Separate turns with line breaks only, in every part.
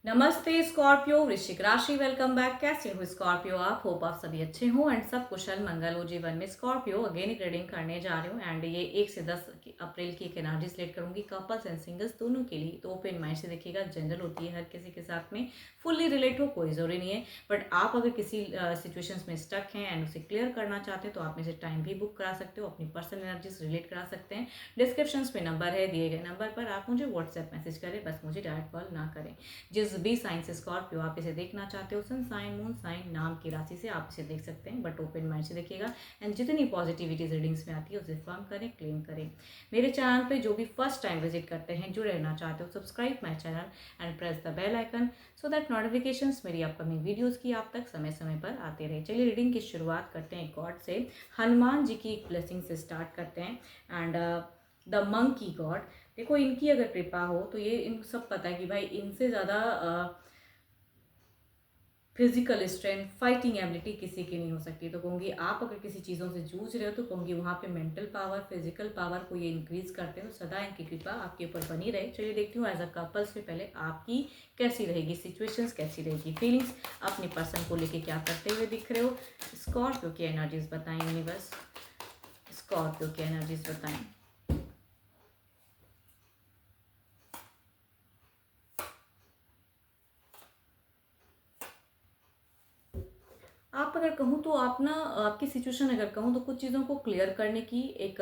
नमस्ते स्कॉर्पियो, वृश्चिक राशि। Welcome back. कैसे हो स्कॉर्पियो आप? होप आप सभी अच्छे हो एंड सब कुशल मंगल हो जीवन में। स्कॉर्पियो अगेन एक रीडिंग करने जा रहे हो एंड ये 1 से 10 अप्रैल की एक एनर्जी सिलेक्ट करूंगी कपल्स एंड सिंगल्स दोनों के लिए। तो ओपन माइंड से देखिएगा, जनरल होती है हर किसी के साथ में, फुल्ली रिलेट हो कोई जरूरी नहीं है। बट आप अगर किसी सिचुएशंस में स्टक हैं एंड उसे क्लियर करना चाहते हैं तो आप में से टाइम भी बुक करा सकते हो, अपनी पर्सनल एनर्जी से रिलेट करा सकते हैं। डिस्क्रिप्शन में नंबर है, दिए गए नंबर पर आप मुझे व्हाट्सएप मैसेज करें, बस मुझे डायरेक्ट कॉल ना करें। जिस भी साइन से स्कॉर्पियो आप इसे देखना चाहते हो, सन साइन मून साइन नाम की राशि से आप इसे देख सकते हैं, बट ओपन माइंड से देखिएगा एंड जितनी पॉजिटिविटी रीडिंग्स में आती है उसे फर्म करें, क्लेम करें। मेरे चैनल पे जो भी फर्स्ट टाइम विजिट करते हैं, जुड़े रहना चाहते हो, subscribe my channel and press the bell icon so that notifications मेरी अपकमिंग वीडियोस की आप तक समय समय पर आते रहे। चलिए रीडिंग की शुरुआत करते हैं गॉड से। हनुमान जी की ब्लेसिंग से स्टार्ट करते हैं एंड द मंकी गॉड। देखो, इनकी अगर कृपा हो तो ये इन सब पता है कि भाई इनसे ज़्यादा फिजिकल स्ट्रेंथ, फाइटिंग एबिलिटी किसी की नहीं हो सकती। तो कहूँगी आप अगर किसी चीज़ों से जूझ रहे हो तो कहूँगी वहाँ पे मेंटल पावर, फिजिकल पावर को ये इंक्रीज करते हैं। तो सदा इनकी कृपा आपके ऊपर बनी रहे। चलिए देखती हूँ एज अ कपल से पहले आपकी कैसी रहेगी सिचुएशंस, कैसी रहेगी फीलिंग्स, अपने पर्सन को लेके क्या करते हुए दिख रहे हो। स्कॉर्पियो की एनर्जीज बताएं यूनिवर्स, स्कॉर्पियो की एनर्जीज बताएं। आप अगर कहूँ तो आप ना, आपकी सिचुएशन अगर कहूँ तो कुछ चीज़ों को क्लियर करने की एक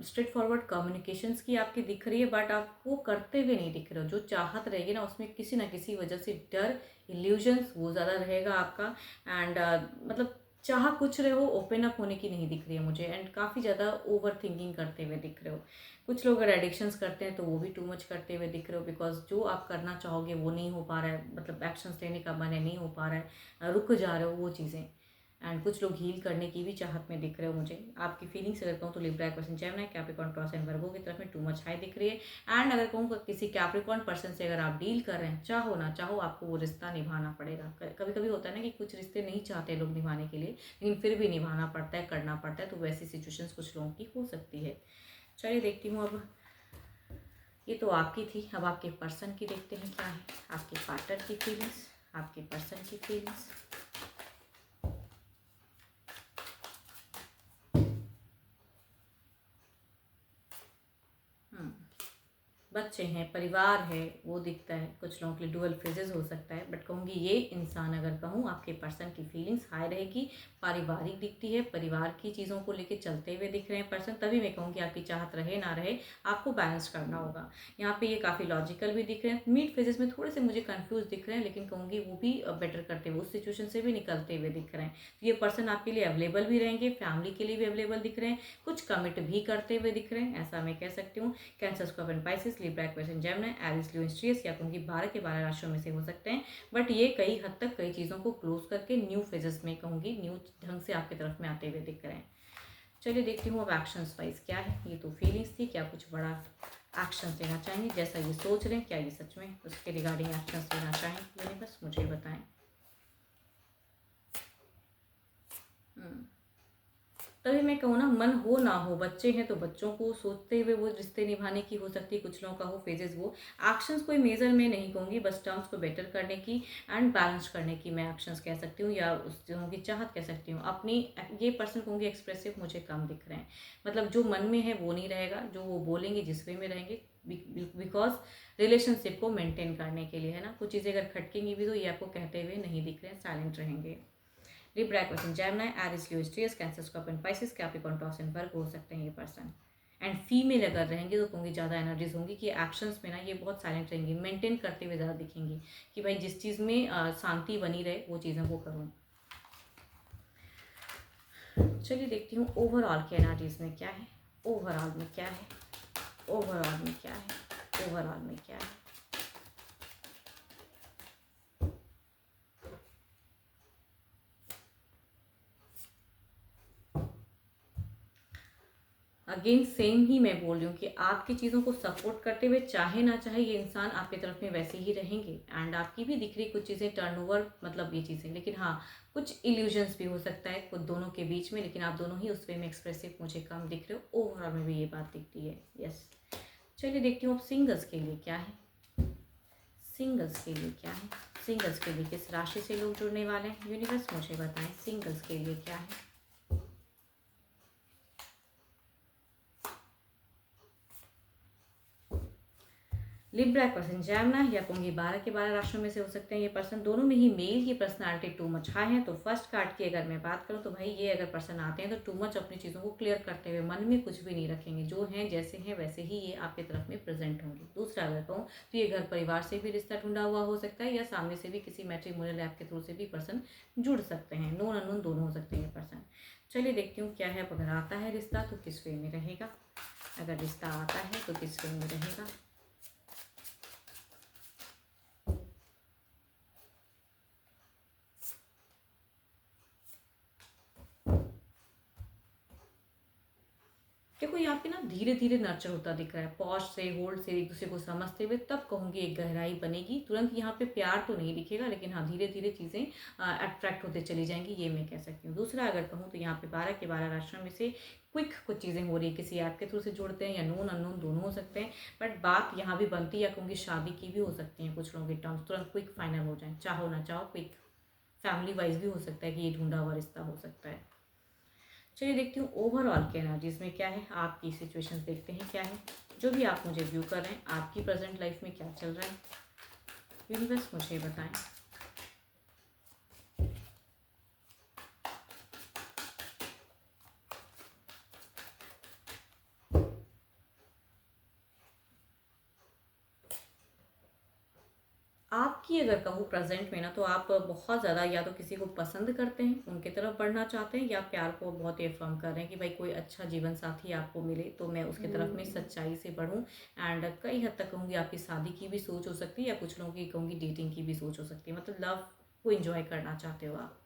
स्ट्रेट फॉरवर्ड कम्युनिकेशंस की आपकी दिख रही है, बट आप वो करते हुए नहीं दिख रहे हो। जो चाहत रहेगी ना उसमें किसी ना किसी वजह से डर, इल्यूजन्स वो ज़्यादा रहेगा आपका। एंड मतलब चाह कुछ रहे हो, ओपन अप होने की नहीं दिख रही है मुझे। एंड काफ़ी ज़्यादा ओवर थिंकिंग करते हुए दिख रहे हो। कुछ लोग अगर एडिक्शंस करते हैं तो वो भी टू मच करते हुए दिख रहे हो, बिकॉज जो आप करना चाहोगे वो नहीं हो पा रहा है, मतलब एक्शंस लेने का मन है, नहीं हो पा रहा है, रुक जा रहे हो वो चीज़ें। एंड कुछ लोग हील करने की भी चाहत में दिख रहे हो मुझे। आपकी फीलिंग्स अगर कहूँ तो Libra, Aquarius, Gemini, Capricorn, Taurus and वर्गो की तरफ में टू मच हाई दिख रही है। एंड अगर कहूँ किसी कैप्रिकॉर्न पर्सन से अगर आप डील कर रहे हैं, चाहो ना चाहो आपको वो रिश्ता निभाना पड़ेगा। कभी कभी होता है ना कि कुछ रिश्ते नहीं चाहते लोग निभाने के लिए, लेकिन फिर भी निभाना पड़ता है, करना पड़ता है। तो वैसी सिचुएशंस कुछ लोगों की हो सकती है। चलिए देखती हूँ अब, ये तो आपकी थी, अब आपके पर्सन की देखते हैं क्या है। आपके पार्टनर की फीलिंग्स, आपके पर्सन की फीलिंग्स। बच्चे हैं, परिवार है, वो दिखता है। कुछ लोगों के लिए डुअल फेजेस हो सकता है, बट कहूँगी ये इंसान अगर कहूँ आपके पर्सन की फीलिंग्स हाई रहेगी। पारिवारिक दिखती है, परिवार की चीज़ों को लेके चलते हुए दिख रहे हैं पर्सन। तभी मैं कहूँगी आपकी चाहत रहे ना रहे, आपको बैलेंस करना होगा। यहाँ पे ये काफ़ी लॉजिकल भी दिख रहे हैं। मिड फेजेस में थोड़े से मुझे कन्फ्यूज दिख रहे हैं, लेकिन कहूँगी वो भी बेटर करते हुए, उस सिचुएशन से भी निकलते हुए दिख रहे हैं। तो ये पर्सन आपके लिए अवेलेबल भी रहेंगे, फैमिली के लिए भी अवेलेबल दिख रहे हैं, कुछ कमिट भी करते हुए दिख रहे हैं, ऐसा मैं कह सकती हूँ। Cancer, Scorpio, Pisces, Libra, Aquarius, Gemini, Aries, Leo, स्ट्रियस, या कहूँगी 12 के 12 राशियों में से हो सकते हैं। बट ये कई हद तक कई चीज़ों को क्लोज करके न्यू फेजेस में, कहूँगी न्यू ढंग से आपकी तरफ में आते हुए दिख रहे हैं। चलिए देखती हूँ अब एक्शंस वाइज क्या है। ये तो फीलिंग्स थी, क्या कुछ बड़ा एक्शन लेना चाहेंगे, जैसा ये सोच रहे हैं क्या ये सच में उसके रिगार्डिंग एक्शंस लेना चाहें, ये बस मुझे बताएं। तभी मैं कहूँ ना, मन हो ना हो, बच्चे हैं तो बच्चों को सोचते हुए वो रिश्ते निभाने की हो सकती है। कुछ लोगों का हो फेजेस, वो एक्शंस कोई मेजर में नहीं कहूँगी, बस टर्म्स को बेटर करने की एंड बैलेंस करने की मैं एक्शंस कह सकती हूँ, या उस चीज़ों की चाहत कह सकती हूँ अपनी। ये पर्सन कहूँगी एक्सप्रेसिव मुझे कम दिख रहे हैं, मतलब जो मन में है वो नहीं रहेगा, जो वो बोलेंगे जिस वे में रहेंगे, बिकॉज रिलेशनशिप को मेंटेन करने के लिए है ना। कुछ चीज़ें अगर खटकेंगी भी तो ये आपको कहते हुए नहीं दिख रहे हैं, साइलेंट रहेंगे। Libra, Aquarius, Gemini, Aries, Leo, स्ट्रियस, Cancer, Scorpio, Pisces, Capricorn, Taurus and Virgo हो सकते हैं ये पर्सन। एंड फीमेल अगर रहेंगे तो कहूँगी ज़्यादा एनर्जीज होंगी कि एक्शंस में ना ये बहुत साइलेंट रहेंगी, मेंटेन करते हुए ज़्यादा दिखेंगी कि भाई जिस चीज़ में शांति बनी रहे वो चीज़ों को करूँ। चलिए देखती हूँ ओवरऑल की एनर्जीज में क्या है, ओवरऑल में क्या है, ओवरऑल में क्या है, ओवरऑल में क्या है। अगेन सेम ही मैं बोल रही हूँ कि आपकी चीज़ों को सपोर्ट करते हुए चाहे ना चाहे ये इंसान आपकी तरफ में वैसे ही रहेंगे। एंड आपकी भी दिख रही कुछ चीज़ें टर्नओवर, मतलब ये चीज़ें, लेकिन हाँ कुछ इल्यूजन्स भी हो सकता है खुद दोनों के बीच में, लेकिन आप दोनों ही उस वे में एक्सप्रेसिव मुझे कम दिख रहे हो। ओवरऑल में भी ये बात दिखती है। यस, चलिए देखती हूँ अब सिंगल्स के लिए क्या है, सिंगल्स के लिए क्या है। सिंगल्स के लिए किस राशि से लोग जुड़ने वाले हैं, यूनिवर्स मुझे बताएं सिंगल्स के लिए क्या है। लिब्रा पर्सन जैमना या कहूँगी 12 के 12 राशियों में से हो सकते हैं ये पर्सन। दोनों में ही मेल की पर्सनालिटी टू मच हाई है। तो फर्स्ट कार्ड की अगर मैं बात करूँ तो भाई ये अगर पर्सन आते हैं तो टू मच अपनी चीज़ों को क्लियर करते हुए मन में कुछ भी नहीं रखेंगे, जो हैं जैसे हैं वैसे ही ये आपकी तरफ में प्रेजेंट होंगे। दूसरा अगर कहूँ तो ये घर परिवार से भी रिश्ता ढूंढा हुआ हो सकता है या सामने से भी किसी मैट्रिमोनियल ऐप के थ्रू से भी पर्सन जुड़ सकते हैं। नोन अननोन दोनों हो सकते हैं ये पर्सन। चलिए देखती हूँ क्या है। अगर आता है रिश्ता तो किस वे में रहेगा, अगर रिश्ता आता है तो किस वे में रहेगा। देखो यहाँ पे ना धीरे धीरे नर्चर होता दिख रहा है, पॉज से होल्ड से एक दूसरे को समझते हुए, तब कहूँगी एक गहराई बनेगी। तुरंत यहाँ पे प्यार तो नहीं दिखेगा, लेकिन हाँ धीरे धीरे चीज़ें अट्रैक्ट होते चली जाएंगी, ये मैं कह सकती हूँ। दूसरा अगर कहूँ तो यहाँ पे 12 के 12 राशियों में से क्विक कुछ चीज़ें हो रही है, किसी ऐप के थ्रू से जुड़ते हैं या नोन अननोन दोनों हो सकते हैं। बट बात यहाँ भी बनती है या कहूँगी शादी की भी हो सकती है कुछ लोगों के टर्म्स, तुरंत क्विक फाइनल हो जाए, चाहो ना चाहो क्विक। फैमिली वाइज भी हो सकता है कि ये ढूंढा हुआ रिश्ता हो सकता है। चलिए देखती हूँ ओवरऑल के एनर्जीज में क्या है, आपकी सिचुएशंस देखते हैं क्या है। जो भी आप मुझे व्यू कर रहे हैं, आपकी प्रेजेंट लाइफ में क्या चल रहा है, यूनिवर्स मुझे बताएं। आपकी अगर कहूँ प्रेजेंट में ना, तो आप बहुत ज़्यादा या तो किसी को पसंद करते हैं, उनकी तरफ बढ़ना चाहते हैं, या प्यार को बहुत ही अफर्म कर रहे हैं कि भाई कोई अच्छा जीवन साथी आपको मिले तो मैं उसकी तरफ में सच्चाई से बढ़ूं। एंड कई हद तक कहूँगी आपकी शादी की भी सोच हो सकती है, या कुछ लोगों की कहूँगी डेटिंग की भी सोच हो सकती है, मतलब लव को इंजॉय करना चाहते हो आप।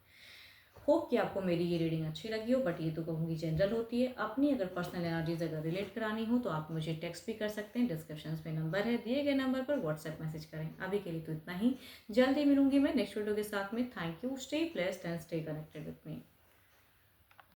होप कि आपको मेरी ये रीडिंग अच्छी लगी हो, बट ये तो कहूँगी जनरल होती है। अपनी अगर पर्सनल एनर्जीज अगर रिलेट करानी हो तो आप मुझे टेक्स्ट भी कर सकते हैं, डिस्क्रिप्शन में नंबर है, दिए गए नंबर पर व्हाट्सएप मैसेज करें। अभी के लिए तो इतना ही, जल्दी मिलूंगी मैं नेक्स्ट वीडियो के साथ में। Thank you, stay blessed and stay connected with me.